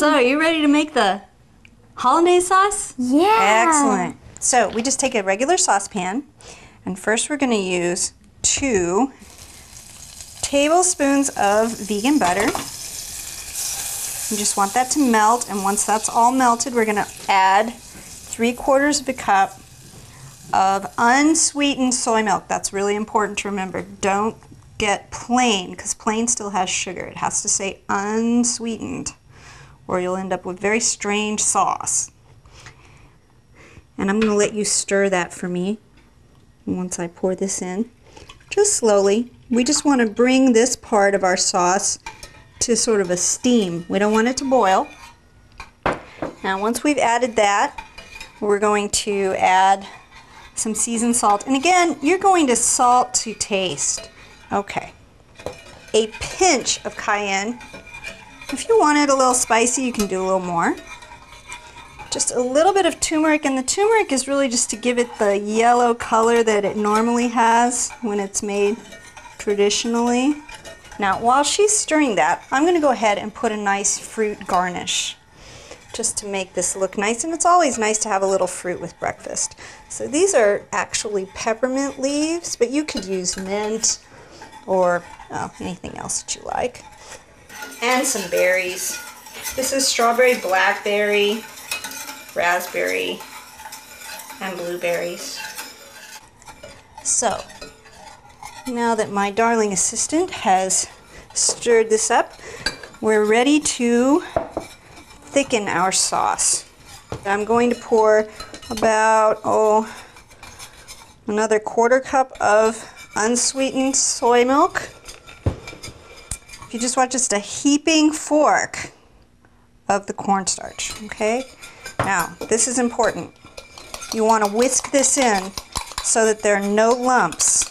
So, are you ready to make the hollandaise sauce? Yeah. Excellent. So we just take a regular saucepan, and first we're going to use 2 tablespoons of vegan butter. You just want that to melt, and once that's all melted, we're going to add 3/4 of a cup of unsweetened soy milk. That's really important to remember. Don't get plain, because plain still has sugar. It has to say unsweetened, or you'll end up with very strange sauce. And I'm going to let you stir that for me once I pour this in. Just slowly. We just want to bring this part of our sauce to sort of a steam. We don't want it to boil. Now once we've added that, we're going to add some seasoned salt. And again, you're going to salt to taste. Okay. A pinch of cayenne. If you want it a little spicy, you can do a little more. Just a little bit of turmeric, and the turmeric is really just to give it the yellow color that it normally has when it's made traditionally. Now, while she's stirring that, I'm going to go ahead and put a nice fruit garnish just to make this look nice, and it's always nice to have a little fruit with breakfast. So these are actually peppermint leaves, but you could use mint or anything else that you like. And some berries. This is strawberry, blackberry, raspberry, and blueberries. So, now that my darling assistant has stirred this up, we're ready to thicken our sauce. I'm going to pour about, another 1/4 cup of unsweetened soy milk. You just want just a heaping fork of the cornstarch, okay? Now, this is important. You want to whisk this in so that there are no lumps.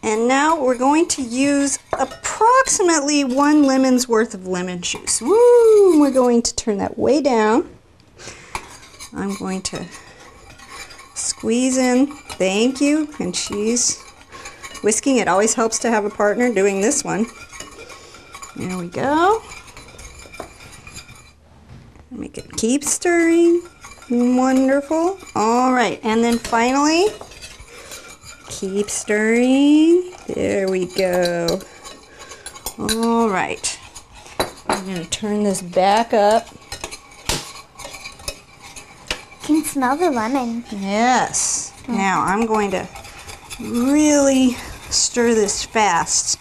And now we're going to use approximately 1 lemon's worth of lemon juice. Woo! We're going to turn that way down. I'm going to squeeze in. Thank you. And she's whisking. It always helps to have a partner doing this one. There we go. Make it keep stirring. Wonderful. All right, and then finally, keep stirring. There we go. All right. I'm going to turn this back up. I can smell the lemon. Yes. Now I'm going to really stir this fast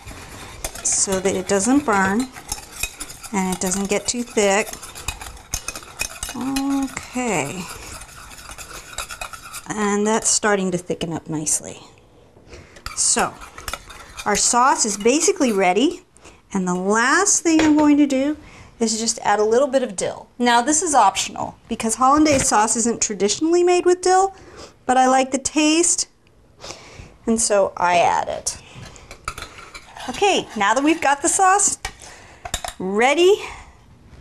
so that it doesn't burn and it doesn't get too thick. Okay. And that's starting to thicken up nicely. So, our sauce is basically ready, and the last thing I'm going to do is just add a little bit of dill. Now this is optional because hollandaise sauce isn't traditionally made with dill, but I like the taste, and so I add it. Okay, now that we've got the sauce ready,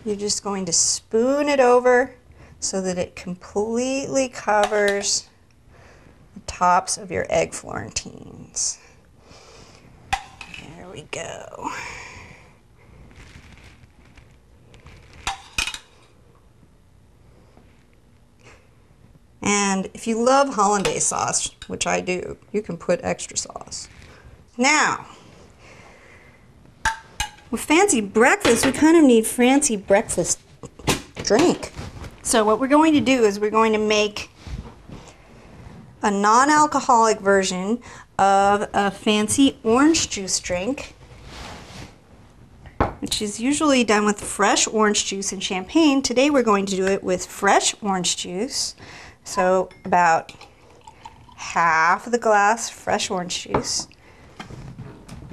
you're just going to spoon it over so that it completely covers the tops of your egg Florentines. There we go. And if you love hollandaise sauce, which I do, you can put extra sauce. Now, with fancy breakfast, we kind of need fancy breakfast drink. So what we're going to do is we're going to make a non-alcoholic version of a fancy orange juice drink, which is usually done with fresh orange juice and champagne. Today we're going to do it with fresh orange juice. So about half of the glass fresh orange juice.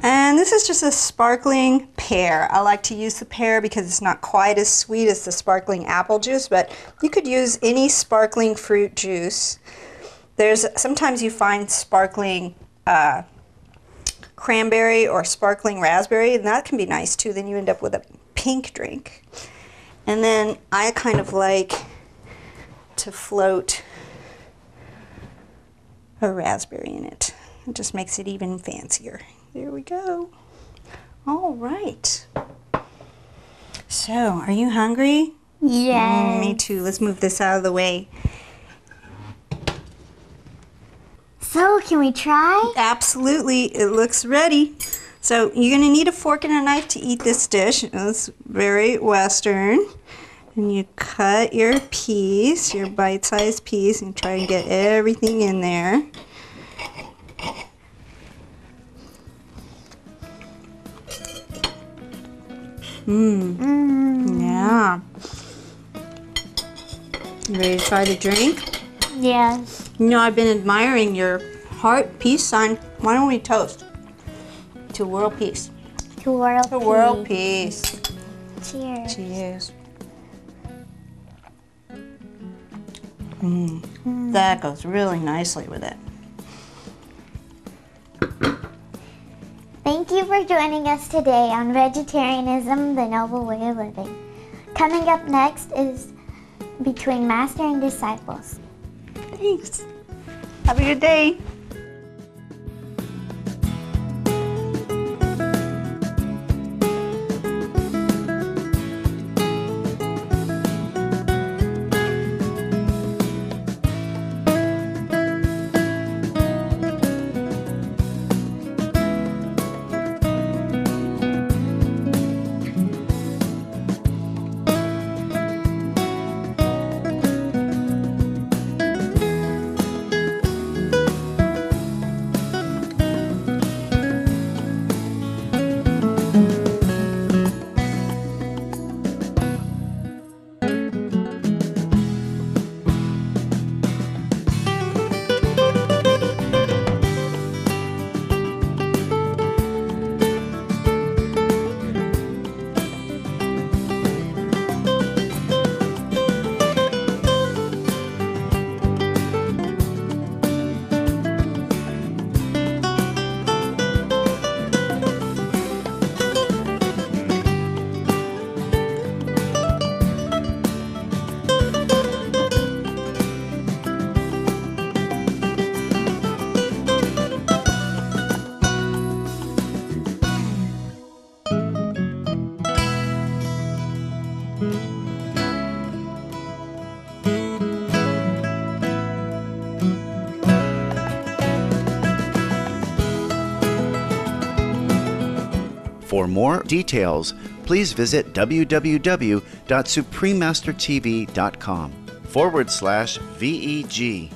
And this is just a sparkling pear. I like to use the pear because it's not quite as sweet as the sparkling apple juice, but you could use any sparkling fruit juice. Sometimes you find sparkling cranberry or sparkling raspberry, and that can be nice too. Then you end up with a pink drink. And then I kind of like to float a raspberry in it. It just makes it even fancier. There we go. All right. So, are you hungry? Yes. Me too. Let's move this out of the way. So, can we try? Absolutely. It looks ready. So, you're going to need a fork and a knife to eat this dish. It's very Western. And you cut your piece, your bite-sized piece, and try and get everything in there. Yeah. You ready to try the drink? Yes. You know, I've been admiring your heart peace sign. Why don't we toast to world peace? To world To world peace. Cheers. Cheers. That goes really nicely with it. Thank you for joining us today on Vegetarianism, the Noble Way of Living. Coming up next is Between Master and Disciples. Thanks. Have a good day. For more details, please visit www.suprememastertv.com/VEG.